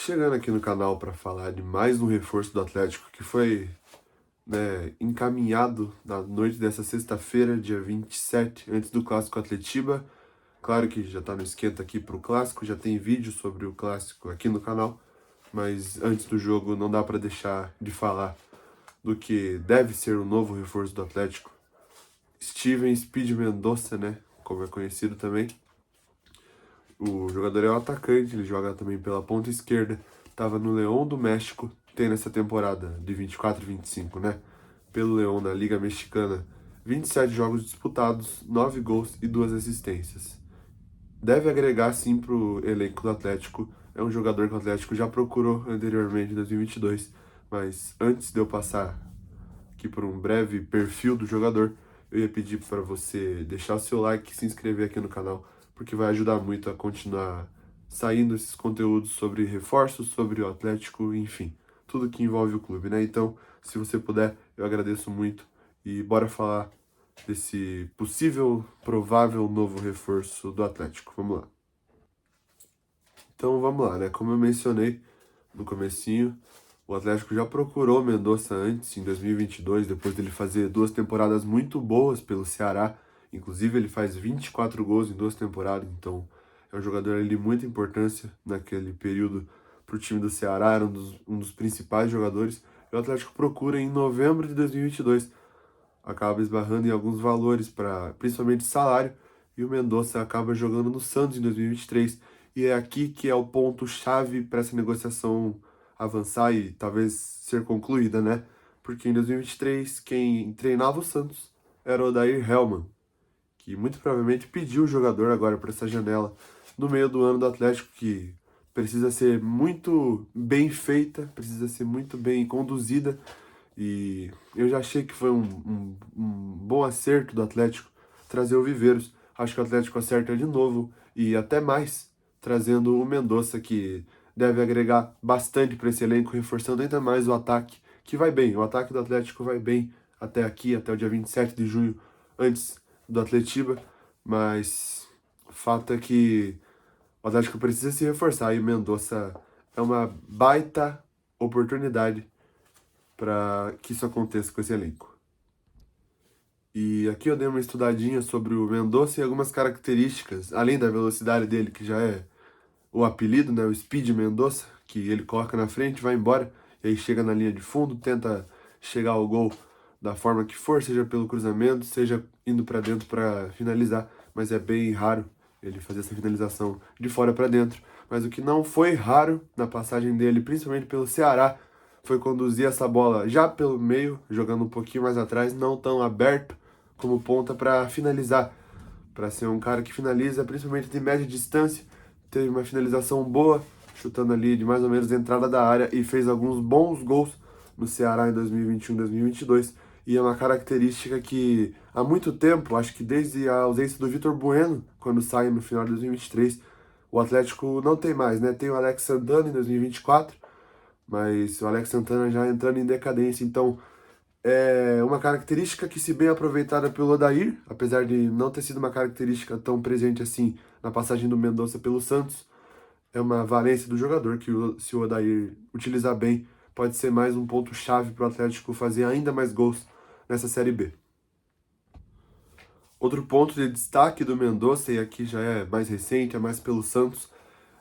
Chegando aqui no canal para falar de mais um reforço do Atlético que foi, encaminhado na noite dessa sexta-feira, dia 27, antes do Clássico Atletiba. Claro que já está no esquenta aqui para o Clássico, já tem vídeo sobre o Clássico aqui no canal, mas antes do jogo não dá para deixar de falar do que deve ser o novo reforço do Atlético. Steven Speed Mendonça, né, como é conhecido também. O jogador é um atacante, ele joga também pela ponta esquerda. Tava no León do México, tem nessa temporada de 24 e 25, né? Pelo León na Liga Mexicana, 27 jogos disputados, 9 gols e 2 assistências. Deve agregar sim pro elenco do Atlético. É um jogador que o Atlético já procurou anteriormente em 2022, mas antes de eu passar aqui por um breve perfil do jogador, eu ia pedir para você deixar o seu like e se inscrever aqui no canal, porque vai ajudar muito a continuar saindo esses conteúdos sobre reforços, sobre o Atlético, enfim, tudo que envolve o clube, né? Então, se você puder, eu agradeço muito e bora falar desse possível, provável novo reforço do Atlético. Vamos lá. Então, vamos lá, né? Como eu mencionei no comecinho, o Atlético já procurou Mendonça antes, em 2022, depois dele fazer 2 temporadas muito boas pelo Ceará. Inclusive, ele faz 24 gols em 2 temporadas, então é um jogador ali de muita importância naquele período para o time do Ceará, era um dos principais jogadores. E o Atlético procura em novembro de 2022, acaba esbarrando em alguns valores, principalmente salário, e o Mendonça acaba jogando no Santos em 2023. E é aqui que é o ponto-chave para essa negociação avançar e talvez ser concluída, né? Porque em 2023, quem treinava o Santos era o Odair Hellmann, que muito provavelmente pediu o jogador agora para essa janela no meio do ano do Atlético, que precisa ser muito bem feita, precisa ser muito bem conduzida. E eu já achei que foi um bom acerto do Atlético trazer o Viveiros. Acho que o Atlético acerta de novo e até mais, trazendo o Mendonça, que deve agregar bastante para esse elenco, reforçando ainda mais o ataque, que vai bem. O ataque do Atlético vai bem até aqui, até o dia 27 de junho, antes do Atletiba, mas o fato é que o Atlético precisa se reforçar e o Mendonça é uma baita oportunidade para que isso aconteça com esse elenco. E aqui eu dei uma estudadinha sobre o Mendonça e algumas características, além da velocidade dele, que já é o apelido, né, o Speed Mendonça, que ele coloca na frente, vai embora, e aí chega na linha de fundo, tenta chegar ao gol da forma que for, seja pelo cruzamento, seja indo para dentro para finalizar, mas é bem raro ele fazer essa finalização de fora para dentro. Mas o que não foi raro na passagem dele, principalmente pelo Ceará, foi conduzir essa bola já pelo meio, jogando um pouquinho mais atrás, não tão aberto como ponta para finalizar, para ser um cara que finaliza principalmente de média distância. Teve uma finalização boa, chutando ali de mais ou menos a entrada da área e fez alguns bons gols no Ceará em 2021, 2022. E é uma característica que há muito tempo, acho que desde a ausência do Vitor Bueno, quando sai no final de 2023, o Atlético não tem mais, né? Tem o Alex Santana em 2024, mas o Alex Santana já entrando em decadência, então é uma característica que, se bem aproveitada pelo Odair, apesar de não ter sido uma característica tão presente assim na passagem do Mendonça pelo Santos, é uma valência do jogador que, se o Odair utilizar bem, pode ser mais um ponto-chave para o Atlético fazer ainda mais gols nessa Série B. Outro ponto de destaque do Mendonça, e aqui já é mais recente, é mais pelo Santos,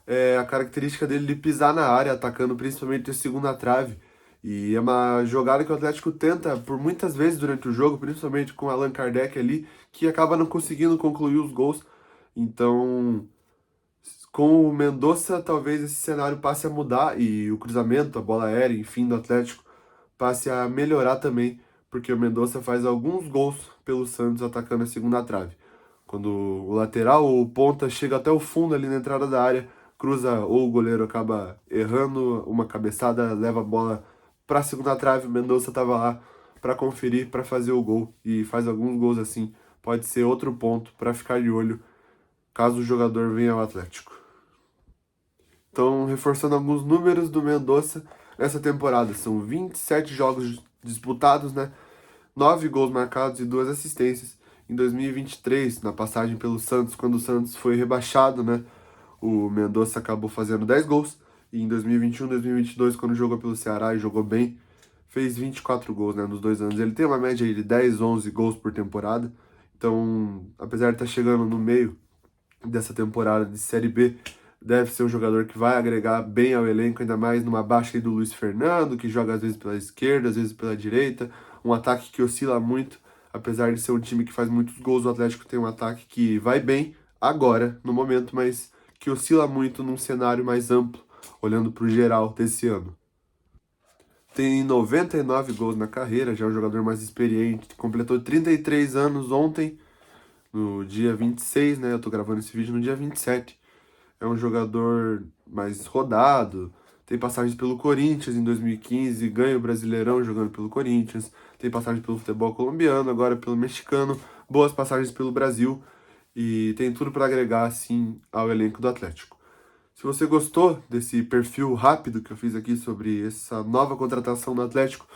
é a característica dele de pisar na área, atacando principalmente a segunda trave. E é uma jogada que o Atlético tenta por muitas vezes durante o jogo, principalmente com o Allan Kardec ali, que acaba não conseguindo concluir os gols. Então, com o Mendonça, talvez esse cenário passe a mudar e o cruzamento, a bola aérea, enfim, do Atlético passe a melhorar também, porque o Mendonça faz alguns gols pelo Santos atacando a segunda trave. Quando o lateral ou o ponta chega até o fundo ali na entrada da área, cruza ou o goleiro acaba errando uma cabeçada, leva a bola para a segunda trave, o Mendonça estava lá para conferir, para fazer o gol e faz alguns gols assim. Pode ser outro ponto para ficar de olho caso o jogador venha ao Atlético. Então, reforçando alguns números do Mendonça nessa temporada, são 27 jogos disputados, né? 9 gols marcados e 2 assistências. Em 2023, na passagem pelo Santos, quando o Santos foi rebaixado, né? O Mendonça acabou fazendo 10 gols E em 2021, 2022, quando jogou pelo Ceará e jogou bem, fez 24 gols, né, nos 2 anos. Ele tem uma média aí de 10, 11 gols por temporada. Então, apesar de estar chegando no meio dessa temporada de Série B, deve ser um jogador que vai agregar bem ao elenco, ainda mais numa baixa aí do Luiz Fernando, que joga às vezes pela esquerda, às vezes pela direita, um ataque que oscila muito, apesar de ser um time que faz muitos gols, o Atlético tem um ataque que vai bem agora, no momento, mas que oscila muito num cenário mais amplo, olhando para o geral desse ano. Tem 99 gols na carreira, já é um jogador mais experiente, completou 33 anos ontem, no dia 26, né? Eu tô gravando esse vídeo no dia 27. É um jogador mais rodado, tem passagens pelo Corinthians em 2015, ganha o Brasileirão jogando pelo Corinthians, tem passagem pelo futebol colombiano, agora pelo mexicano, boas passagens pelo Brasil e tem tudo para agregar, assim, ao elenco do Atlético. Se você gostou desse perfil rápido que eu fiz aqui sobre essa nova contratação do Atlético,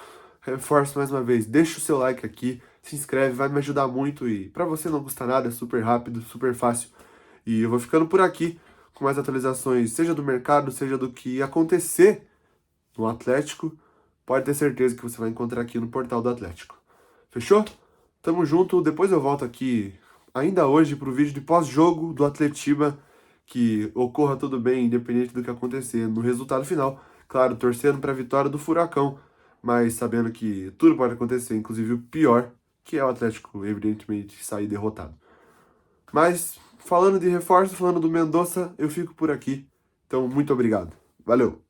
reforço mais uma vez, deixa o seu like aqui, se inscreve, vai me ajudar muito e para você não custa nada, é super rápido, super fácil. E eu vou ficando por aqui com mais atualizações, seja do mercado, seja do que acontecer no Atlético. Pode ter certeza que você vai encontrar aqui no portal do Atlético. Fechou? Tamo junto, depois eu volto aqui ainda hoje pro vídeo de pós-jogo do Atletiba, que ocorra tudo bem, independente do que acontecer no resultado final. Claro, torcendo para a vitória do Furacão, mas sabendo que tudo pode acontecer, inclusive o pior, que é o Atlético, evidentemente, sair derrotado. Mas, falando de reforço, falando do Mendonça, eu fico por aqui. Então, muito obrigado. Valeu!